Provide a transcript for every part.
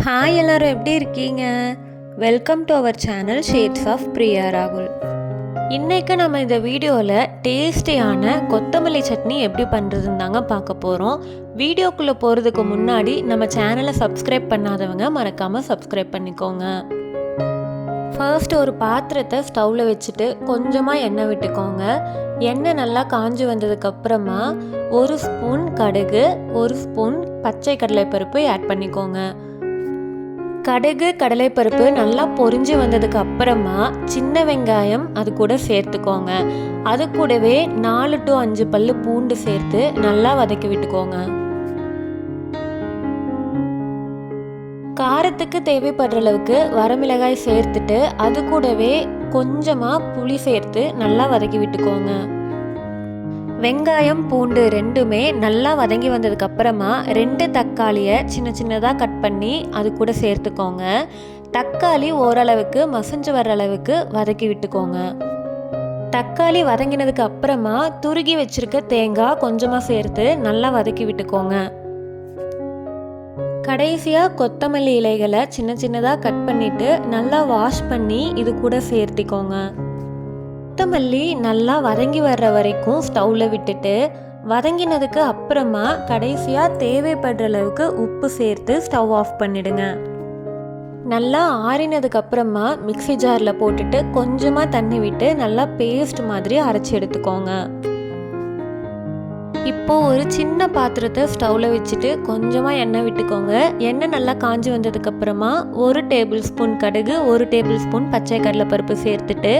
Hi எல்லாரும் எப்படி இருக்கீங்க? Welcome to our channel shades of Priya ராகுல். இன்றைக்கு நம்ம இந்த வீடியோவில் டேஸ்டியான கொத்தமல்லி சட்னி எப்படி பண்ணுறதுன்னு தாங்க பார்க்க போகிறோம். வீடியோக்குள்ளே போகிறதுக்கு முன்னாடி நம்ம சேனலை சப்ஸ்கிரைப் பண்ணாதவங்க மறக்காமல் சப்ஸ்கிரைப் பண்ணிக்கோங்க. ஃபர்ஸ்ட் ஒரு பாத்திரத்தை ஸ்டவ்வில் வச்சுட்டு கொஞ்சமாக எண்ணெய் விட்டுக்கோங்க. எண்ணெய் நல்லா காஞ்சி வந்ததுக்கப்புறமா 1 ஸ்பூன் கடுகு, 1 ஸ்பூன் பச்சை கடலைப்பருப்பு ஆட் பண்ணிக்கோங்க. கடுகு கடலைப்பருப்பு நல்லா பொரிஞ்சு வந்ததுக்கு அப்புறமா சின்ன வெங்காயம் அது கூட சேர்த்துக்கோங்க. அது கூடவே 4 to 5 பல்லு பூண்டு சேர்த்து நல்லா வதக்கி விட்டுக்கோங்க. காரத்துக்கு தேவைப்படுற அளவுக்கு வரமிளகாய் சேர்த்துட்டு அது கூடவே கொஞ்சமாக புளி சேர்த்து நல்லா வதக்கி விட்டுக்கோங்க. வெங்காயம் பூண்டு ரெண்டுமே நல்லா வதங்கி வந்ததுக்கு அப்புறமா 2 தக்காளியை சின்ன சின்னதாக கட் பண்ணி அது கூட சேர்த்துக்கோங்க. தக்காளி ஓரளவுக்கு மசிஞ்சு வர்ற அளவுக்கு வதக்கி விட்டுக்கோங்க. தக்காளி வதங்கினதுக்கு அப்புறமா துருகி வச்சிருக்க தேங்காய் கொஞ்சமாக சேர்த்து நல்லா வதக்கி விட்டுக்கோங்க. கடைசியாக கொத்தமல்லி இலைகளை சின்ன சின்னதாக கட் பண்ணிவிட்டு நல்லா வாஷ் பண்ணி இது கூட சேர்த்திக்கோங்க. கொத்தமல்லி நல்லா வதங்கி வர்ற வரைக்கும் ஸ்டவ்வில் விட்டுட்டு வதங்கினதுக்கு அப்புறமா கடைசியாக தேவைப்படுற அளவுக்கு உப்பு சேர்த்து ஸ்டவ் ஆஃப் பண்ணிடுங்க. நல்லா ஆறினதுக்கு அப்புறமா மிக்ஸி ஜாரில் போட்டுட்டு கொஞ்சமாக தண்ணி விட்டு நல்லா பேஸ்ட் மாதிரி அரைச்சி எடுத்துக்கோங்க. இப்போது ஒரு சின்ன பாத்திரத்தை ஸ்டவ்வில் வச்சுட்டு கொஞ்சமாக எண்ணெய் விட்டுக்கோங்க. எண்ணெய் நல்லா காஞ்சி வந்ததுக்கப்புறமா 1 டேபிள் ஸ்பூன் கடுகு, 1 டேபிள் ஸ்பூன் பச்சை கடலைப்பருப்பு சேர்த்துட்டு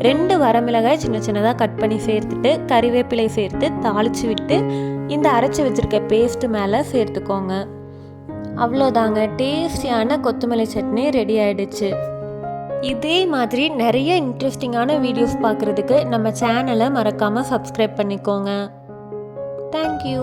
2 வரமிளகாய் சின்ன சின்னதாக கட் பண்ணி சேர்த்துட்டு கறிவேப்பிலை சேர்த்து தாளித்து விட்டு இந்த அரைச்சி வச்சுருக்க பேஸ்ட்டு மேலே சேர்த்துக்கோங்க. அவ்வளோதாங்க, டேஸ்டியான கொத்தமல்லி சட்னி ரெடி ஆகிடுச்சு. இதே மாதிரி நிறைய இன்ட்ரெஸ்டிங்கான வீடியோஸ் பார்க்குறதுக்கு நம்ம சேனலை மறக்காமல் சப்ஸ்கிரைப் பண்ணிக்கோங்க. Thank you.